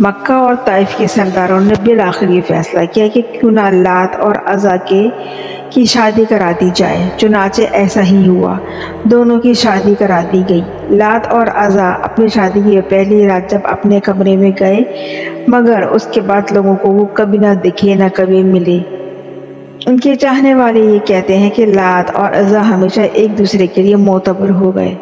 مکہ اور طائف کے سرداروں نے بالآخر یہ فیصلہ کیا کہ کیوں نہ لات اور عزا کی شادی کرا دی جائے۔ چنانچہ ایسا ہی ہوا، دونوں کی شادی کرا دی گئی۔ لات اور عزا اپنی شادی کی پہلی رات جب اپنے کمرے میں گئے، مگر اس کے بعد لوگوں کو وہ کبھی نہ دکھے نہ کبھی ملے۔ ان کے چاہنے والے یہ کہتے ہیں کہ لات اور عزا ہمیشہ ایک دوسرے کے لیے معتبر ہو گئے،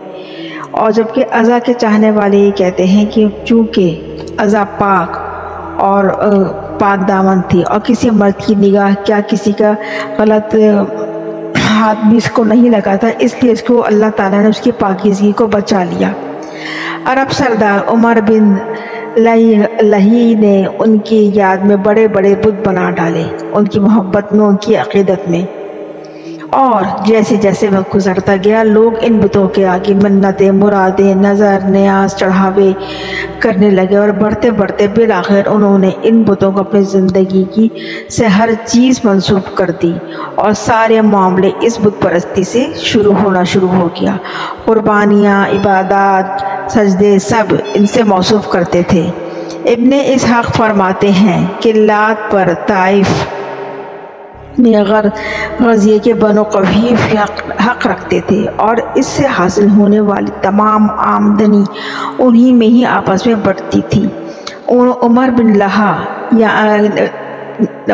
اور جبکہ عزا کے چاہنے والے یہ کہتے ہیں کہ چونکہ عزا پاک اور پاک دامن تھی اور کسی مرد کی نگاہ کیا کسی کا غلط ہاتھ بھی اس کو نہیں لگا تھا، اس لیے اس کو اللہ تعالیٰ نے اس کی پاکیزگی کو بچا لیا۔ عرب سردار عمر بن لہی نے ان کی یاد میں بڑے بڑے بت بنا ڈالے، ان کی محبت میں، ان کی عقیدت میں، اور جیسے جیسے وقت گزرتا گیا لوگ ان بتوں کے آگے منتیں، مرادیں، نظر نیاز چڑھاوے کرنے لگے، اور بڑھتے بڑھتے بالآخر انہوں نے ان بتوں کو اپنی زندگی کی سے ہر چیز منسوب کر دی، اور سارے معاملے اس بت پرستی سے شروع ہو گیا۔ قربانیاں، عبادات، سجدے سب ان سے موصوف کرتے تھے۔ ابن اسحاق فرماتے ہیں کہ لات پر طائف میں غزیے کے بنو قفیف حق رکھتے تھے، اور اس سے حاصل ہونے والی تمام آمدنی انہی میں ہی آپس میں بٹتی تھی۔ عمر بن لہا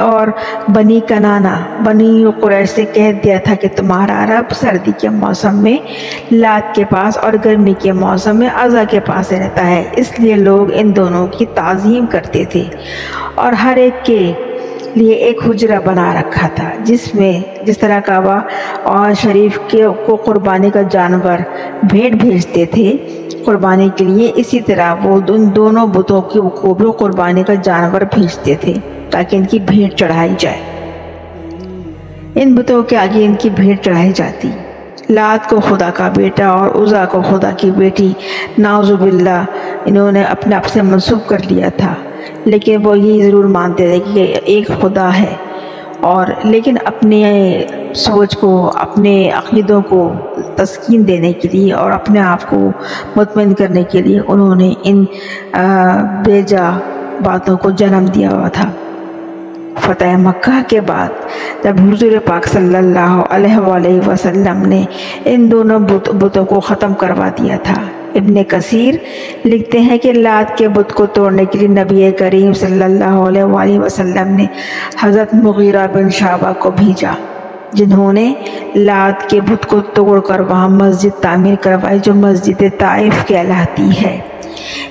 اور بنی کنانہ بنی قریش سے کہہ دیا تھا کہ تمہارا رب سردی کے موسم میں لات کے پاس اور گرمی کے موسم میں عزا کے پاس رہتا ہے، اس لیے لوگ ان دونوں کی تعظیم کرتے تھے، اور ہر ایک کے لیے ایک حجرہ بنا رکھا تھا جس طرح کعبہ اور شریف کو قربانی کا جانور بھیڑ بھیجتے تھے قربانی کے لیے، اسی طرح وہ ان دونوں بتوں کو بھی قربانی کا جانور بھیجتے تھے تاکہ ان کی بھیڑ چڑھائی جائے۔ ان بتوں کے آگے ان کی بھیڑ چڑھائی جاتی۔ لات کو خدا کا بیٹا اور عزا کو خدا کی بیٹی نعوذ باللہ انہوں نے اپنے آپ سے منسوب کر لیا تھا، لیکن وہ یہ ضرور مانتے تھے کہ ایک خدا ہے، اور لیکن اپنے سوچ کو، اپنے عقیدوں کو تسکین دینے کے لیے اور اپنے آپ کو مطمئن کرنے کے لیے انہوں نے ان بیجا باتوں کو جنم دیا ہوا تھا۔ فتح مکہ کے بعد جب حضور پاک صلی اللہ علیہ وآلہ وسلم نے ان دونوں بتوں کو ختم کروا دیا تھا۔ ابن کثیر لکھتے ہیں کہ لات کے بت کو توڑنے کے لیے نبی کریم صلی اللہ علیہ وآلہ وسلم نے حضرت مغیرہ بن شعبہ کو بھیجا، جنہوں نے لات کے بت کو توڑ کر وہاں مسجد تعمیر کروائی جو مسجد طائف کہلاتی ہے۔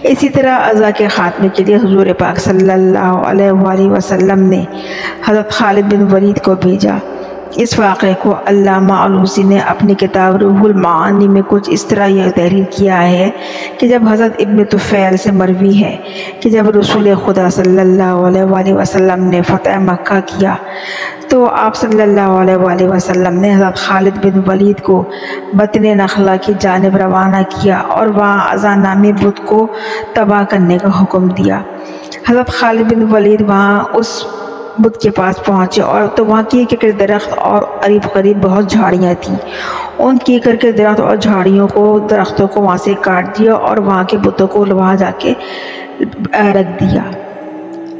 اسی طرح عزا کے خاتمے کے لیے حضور پاک صلی اللہ علیہ وآلہ وسلم نے حضرت خالد بن ولید کو بھیجا۔ اس واقعے کو علامہ علوسی نے اپنی کتاب روح المعانی میں کچھ اس طرح یہ تحریر کیا ہے کہ جب حضرت ابن طفیل سے مروی ہے کہ جب رسول خدا صلی اللہ علیہ وآلہ وسلم نے فتح مکہ کیا تو آپ صلی اللہ علیہ وآلہ وسلم نے حضرت خالد بن ولید کو بطن نخلہ کی جانب روانہ کیا اور وہاں عزا نامی بت کو تباہ کرنے کا حکم دیا۔ حضرت خالد بن ولید وہاں اس بت کے پاس پہنچے اور تو وہاں کیکر کے درخت اور قریب قریب بہت جھاڑیاں تھیں۔ ان کیکر کے درخت اور درختوں کو وہاں سے کاٹ دیا اور وہاں کے بتوں کو وہاں جا کے رکھ دیا۔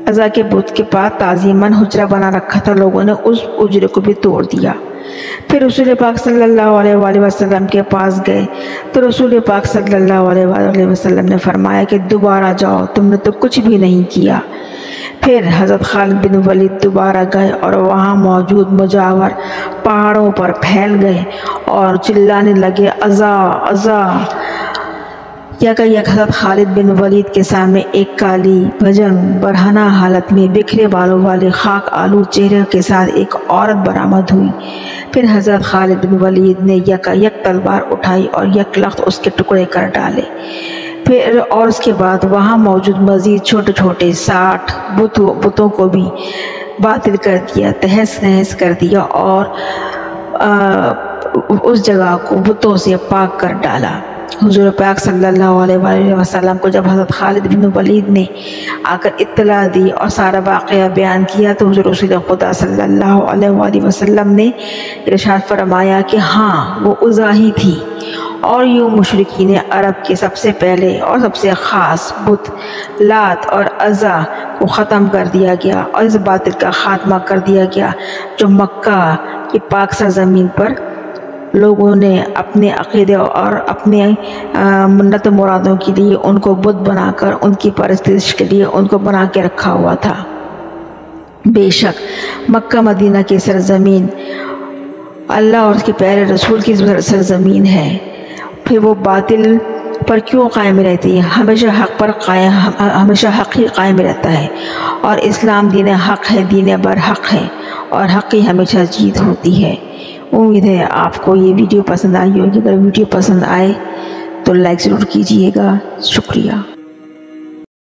عزا کے بت کے پاس تعظیماً حجرہ بنا رکھا تھا، لوگوں نے اس حجرے کو بھی توڑ دیا۔ پھر رسول پاک صلی اللہ علیہ وآلہ وسلم کے پاس گئے تو رسول پاک صلی اللہ علیہ وآلہ وسلم نے فرمایا کہ دوبارہ جاؤ، تم نے تو کچھ بھی نہیں کیا۔ پھر حضرت خالد بن ولید دوبارہ گئے اور وہاں موجود مجاور پہاڑوں پر پھیل گئے اور چلانے لگے عزا عزا۔ یک حضرت خالد بن ولید کے سامنے ایک کالی بھجنگ برہنہ حالت میں بکھرے بالوں والے خاک آلود چہرے کے ساتھ ایک عورت برآمد ہوئی۔ پھر حضرت خالد بن ولید نے یک تلوار اٹھائی اور یک لخت اس کے ٹکڑے کر ڈالے۔ پھر اور اس کے بعد وہاں موجود مزید چھوٹے چھوٹے 60 بتوں کو بھی باطل کر دیا، تہس نہس کر دیا اور اس جگہ کو بتوں سے پاک کر ڈالا۔ حضور پاک صلی اللہ علیہ وآلہ وسلم کو جب حضرت خالد بن ولید نے آ کر اطلاع دی اور سارا واقعہ بیان کیا تو حضور رسول خدا صلی اللہ علیہ وآلہ وسلم نے ارشاد فرمایا کہ ہاں وہ عزا ہی تھی اور یوں مشرکین عرب کے سب سے پہلے اور سب سے خاص بت لات اور عزا کو ختم کر دیا گیا اور اس باطل کا خاتمہ کر دیا گیا جو مکہ کی پاک سرزمین پر لوگوں نے اپنے عقیدے اور اپنے منت مرادوں کے لیے ان کو بت بنا کر ان کی پرستش کے لیے ان کو بنا کے رکھا ہوا تھا۔ بے شک مکہ مدینہ کی سرزمین اللہ اور اس کے پیارے رسول کی سرزمین ہے، پھر وہ باطل پر کیوں قائم رہتی ہے؟ ہمیشہ حق ہی قائم رہتا ہے، اور اسلام دین حق ہے، دین برحق ہے، اور حق ہی ہمیشہ جیت ہوتی ہے۔ امید ہے آپ کو یہ ویڈیو پسند آئی ہوگی۔ اگر ویڈیو پسند آئے تو لائک ضرور کیجیے گا۔ شکریہ۔